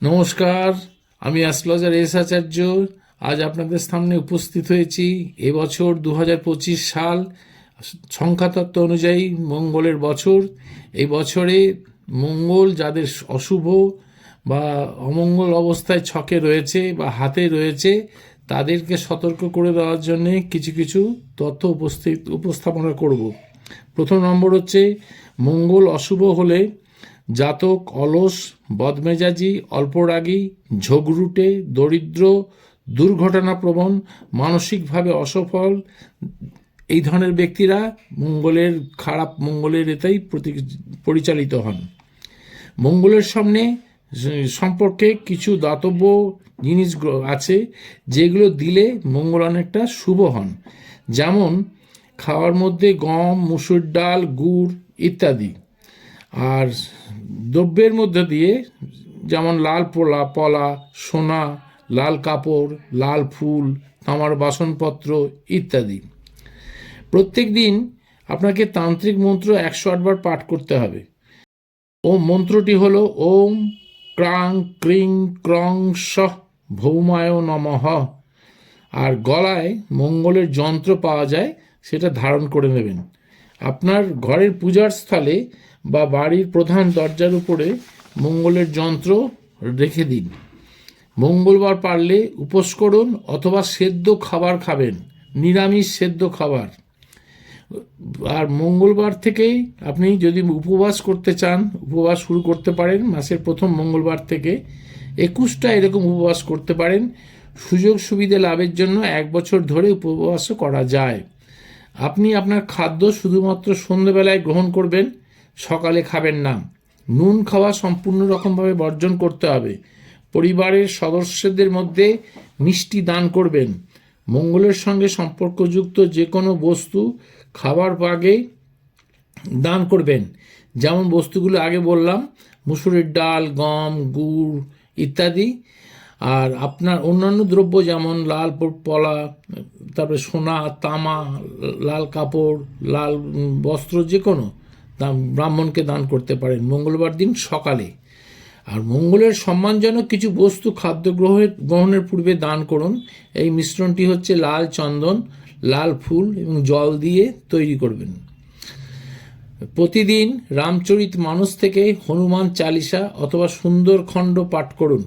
নমস্কার, আমি astrologer S আচার্য। আজ আপনাদের সামনে উপস্থিত হয়েছি। এবছর 2025 সাল সংখ্যাতত্ত্ব অনুযায়ী মঙ্গলের বছর। এই বছরে মঙ্গল যাদের অশুভ বা অমঙ্গল অবস্থায় ছকে রয়েছে বা হাতে রয়েছে, তাদেরকে সতর্ক করে দেওয়ার জন্যে কিছু কিছু তথ্য উপস্থাপনা করব। প্রথম নম্বর হচ্ছে, মঙ্গল অশুভ হলে জাতক অলস, বদমেজাজি, অল্পরাগী, ঝগড়ুটে, দরিদ্র, দুর্ঘটনাপ্রবণ, মানসিকভাবে অসফল, এই ধরনের ব্যক্তিরা মঙ্গলের এতেই পরিচালিত হন। মঙ্গলের সামনে সম্পর্কে কিছু দাতব্য জিনিস আছে যেগুলো দিলে মঙ্গল অনেকটা শুভ হন। যেমন খাওয়ার মধ্যে গম, মুসুর ডাল, গুড় ইত্যাদি। আর দ্রব্যের মধ্যে দিয়ে যেমন লাল পলা, সোনা, লাল কাপড়, লাল ফুল, তামার বাসনপত্র ইত্যাদি। প্রত্যেক দিন আপনাকে তান্ত্রিক মন্ত্র 108 বার পাঠ করতে হবে। মন্ত্রটি হলো ওম ক্রাং ক্রিং ক্রং সঃ ভৌমায় নমঃ। আর গলায় মঙ্গলের যন্ত্র পাওয়া যায়, সেটা ধারণ করে নেবেন। আপনার ঘরের পূজার স্থলে বা বাড়ির প্রধান দরজার উপরে মঙ্গলের যন্ত্র রেখে দিন। মঙ্গলবার পারলে উপোস করুন অথবা সেদ্ধ খাবার খাবেন, নিরামিষ সেদ্ধ খাবার। আর মঙ্গলবার থেকেই আপনি যদি উপবাস করতে চান, উপবাস শুরু করতে পারেন। মাসের প্রথম মঙ্গলবার থেকে 21টা এরকম উপবাস করতে পারেন। সুযোগ সুবিধা লাভের জন্য 1 বছর ধরে উপবাসও করা যায়। আপনি আপনার খাদ্য শুধুমাত্র সন্ধ্যেবেলায় গ্রহণ করবেন, সকালে খাবেন না। নুন খাওয়া সম্পূর্ণ রকমভাবে বর্জন করতে হবে। পরিবারের সদস্যদের মধ্যে মিষ্টি দান করবেন। মঙ্গলের সঙ্গে সম্পর্কযুক্ত যে কোনো বস্তু খাবার আগে দান করবেন। যেমন বস্তুগুলো আগে বললাম, মুসুরের ডাল, গম, গুড় ইত্যাদি। আর আপনার অন্যান্য দ্রব্য যেমন লাল পলা, তারপরে সোনা, তামা, লাল কাপড়, লাল বস্ত্র যে কোনো ব্রাহ্মণকে দান করতে পারেন মঙ্গলবার দিন সকালে। আর মঙ্গলের সম্মানজনক কিছু বস্তু খাদ্য গ্রহণের পূর্বে দান করুন। এই মিশ্রণটি হচ্ছে লাল চন্দন, লাল ফুল এবং জল দিয়ে তৈরি করবেন। প্রতিদিন রামচরিত মানস থেকে হনুমান চালিসা অথবা সুন্দরখণ্ড পাঠ করুন।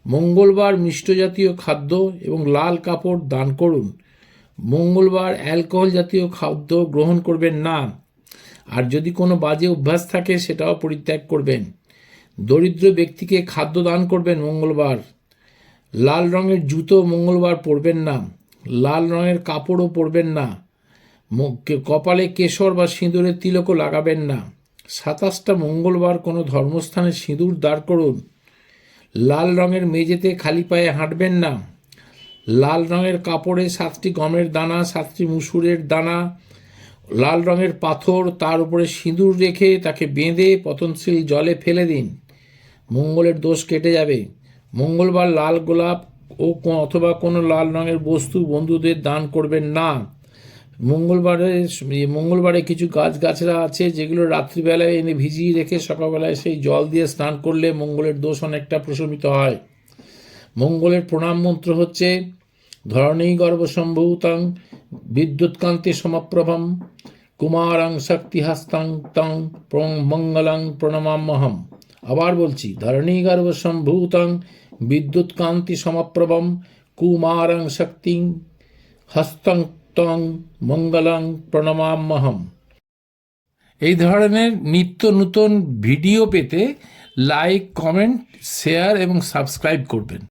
মঙ্গলবার মিষ্ট জাতীয় খাদ্য এবং লাল কাপড় দান করুন। মঙ্গলবার অ্যালকোহল জাতীয় খাদ্য গ্রহণ করবেন না। আর যদি কোনো বাজে অভ্যাস থাকে সেটাও পরিত্যাগ করবেন। দরিদ্র ব্যক্তিকে খাদ্য দান করবেন মঙ্গলবার। লাল রঙের জুতো মঙ্গলবার পরবেন না। লাল রঙের কাপড়ও পরবেন না। কপালে কেশর বা সিঁদুরের তিলকও লাগাবেন না। 27টা মঙ্গলবার কোনো ধর্মস্থানে সিঁদুর দাঁড় করুন। লাল রঙের মেঝেতে খালি পায়ে হাঁটবেন না। লাল রঙের কাপড়ে 7টি গমের দানা, 7টি মুসুরের দানা, লাল রঙের পাথর, তার উপরে সিঁদুর রেখে তাকে বেঁধে পতনশীল জলে ফেলে দিন। মঙ্গলের দোষ কেটে যাবে। মঙ্গলবার লাল গোলাপ অথবা কোনো লাল রঙের বস্তু বন্ধুদের দান করবেন না। মঙ্গলবারে কিছু গাছগাছরা আছে যেগুলো রাত্রিবেলায় এনে ভিজিয়ে রেখে সকালবেলায় সেই জল দিয়ে স্নান করলে মঙ্গলের দোষ অনেকটা প্রশমিত হয়। মঙ্গলের প্রণাম মন্ত্র হচ্ছে ধরণী গর্ভসম্ভূতং বিদ্যুৎকান্তি সমপ্রভম কুমারং শক্তিহস্তাং তং মঙ্গলং প্রণমাম্যহম। আবার বলছি, ধরণী গর্ভসম্ভূতং বিদ্যুৎকান্তি সমপ্রভম কুমারং শক্তি হস্তং তং মঙ্গলং প্রণমাম্যহম। এই ধরনের নিত্য নূতন ভিডিও পেতে লাইক, কমেন্ট, শেয়ার এবং সাবস্ক্রাইব করবেন।